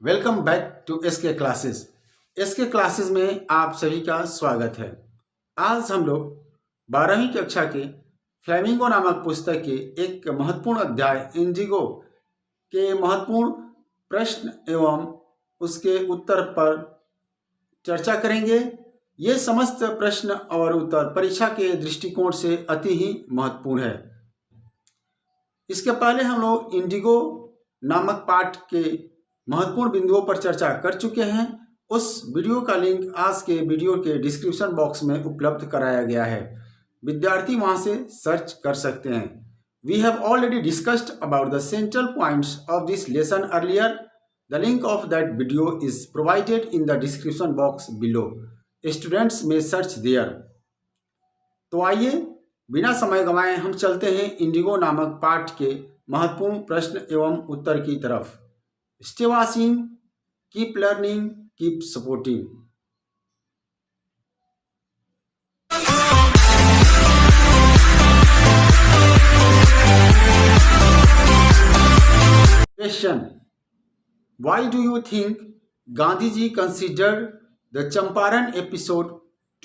Welcome back to SK classes. SK classes में आप सभी का स्वागत है। आज हम लोग 12वीं कक्षा के फ्लेमिंगो नामक पुस्तक के एक महत्वपूर्ण अध्याय इंडिगो के महत्वपूर्ण प्रश्न एवं उसके उत्तर पर चर्चा करेंगे। ये समस्त प्रश्न और उत्तर परीक्षा के दृष्टिकोण से अति ही महत्वपूर्ण है। इसके पहले हम लोग इंडिगो नामक पाठ के महत्वपूर्ण बिंदुओं पर चर्चा कर चुके हैं। उस वीडियो का लिंक आज के वीडियो के डिस्क्रिप्शन बॉक्स में उपलब्ध कराया गया है, विद्यार्थी वहां से सर्च कर सकते हैं। We have already discussed about the central points of this lesson earlier. The link of that video is provided in the description box below. Students में सर्च देयर। तो आइए बिना समय गंवाए हम चलते हैं इंडिगो नामक पाठ के महत्वपूर्ण प्रश्न एवं उत्तर की तरफ। Stay watching, keep learning, keep supporting. Question: Why do you think Gandhiji considered the Champaran episode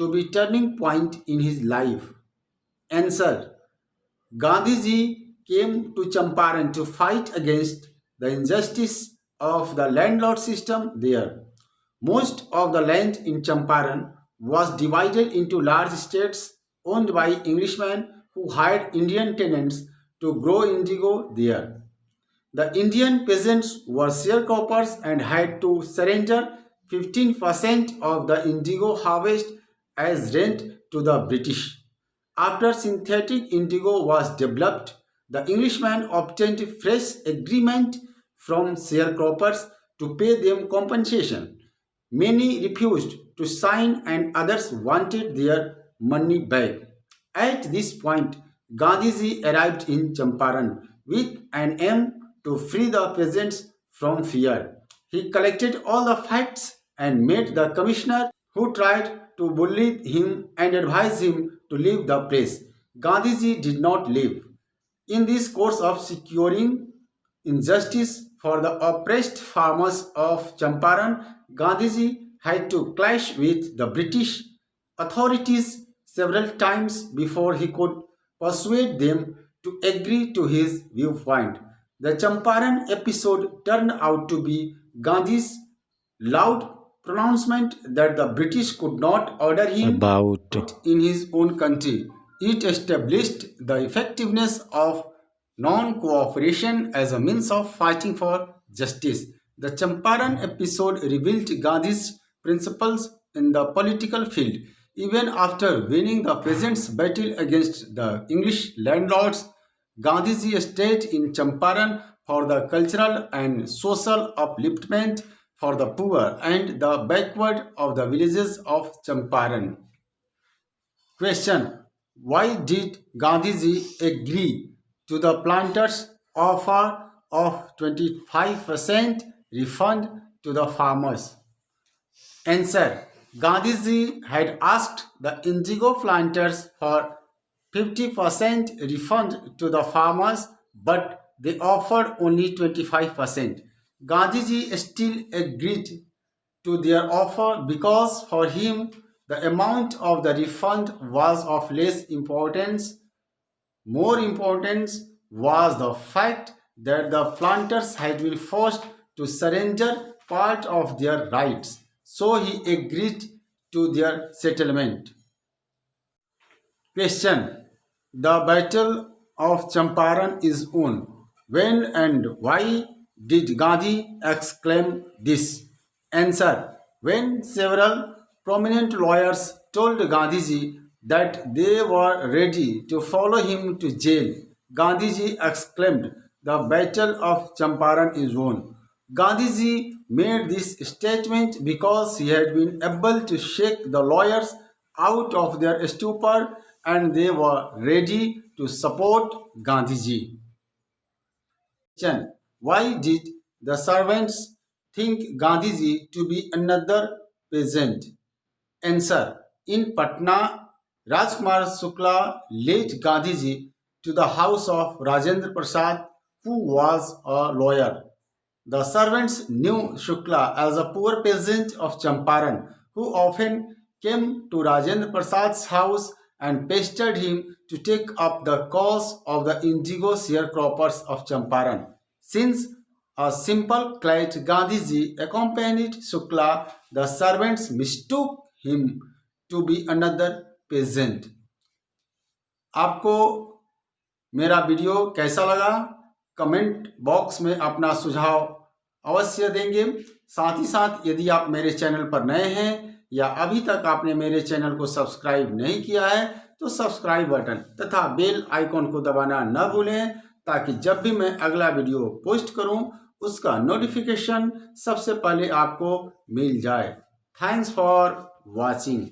to be turning point in his life? Answer: Gandhiji came to Champaran to fight against the injustice of the landlord system there. Most of the land in Champaran was divided into large estates owned by Englishmen who hired Indian tenants to grow indigo there. The Indian peasants were sharecroppers and had to surrender 15% of the indigo harvest as rent to the British. After synthetic indigo was developed, the Englishmen obtained fresh agreement from sharecroppers to pay them compensation. Many refused to sign and others wanted their money back. At this point, Gandhiji arrived in Champaran with an aim to free the peasants from fear. He collected all the facts and met the commissioner who tried to bully him and advised him to leave the place. Gandhiji did not leave. In this course of securing injustice for the oppressed farmers of Champaran, Gandhiji had to clash with the British authorities several times before he could persuade them to agree to his viewpoint. The Champaran episode turned out to be Gandhi's loud pronouncement that the British could not order him about in his own country. It established the effectiveness of non-cooperation as a means of fighting for justice. The Champaran episode revealed Gandhi's principles in the political field. Even after winning the peasants' battle against the English landlords, Gandhiji stayed in Champaran for the cultural and social upliftment for the poor and the backward of the villages of Champaran. Question: Why did Gandhiji agree to the planters' offer of 25% refund to the farmers? Answer: Gandhiji had asked the indigo planters for 50% refund to the farmers, but they offered only 25%. Gandhiji still agreed to their offer because for him the amount of the refund was of less importance. More important was the fact that the planters had been forced to surrender part of their rights, so he agreed to their settlement. Question: The Battle of Champaran is won. When and why did Gandhi exclaim this? Answer: When several prominent lawyers told Gandhiji that they were ready to follow him to jail, Gandhiji exclaimed, "The Battle of Champaran is won." Gandhiji made this statement because he had been able to shake the lawyers out of their stupor and they were ready to support Gandhiji. Question: Why did the servants think Gandhiji to be another peasant? Answer: In Patna, Rajkumar Shukla led Gandhiji to the house of Rajendra Prasad, who was a lawyer. The servants knew Shukla as a poor peasant of Champaran who often came to Rajendra Prasad's house and pestered him to take up the cause of the indigo sharecroppers of Champaran. Since a simple clad Gandhiji accompanied Shukla, the servants mistook him to be another peasant. आपको मेरा video कैसा लगा? Comment box में अपना सुझाव अवश्य देंगे। साथ ही साथ यदि आप मेरे चैनल पर नए हैं या अभी तक आपने मेरे चैनल को सब्सक्राइब नहीं किया है तो सब्सक्राइब बटन तथा बेल आइकॉन को दबाना न भूलें ताकि जब भी मैं अगला वीडियो पोस्ट करूं उसका नोटिफिकेशन सबसे पहले आपको मिल जाए। Thanks for watching.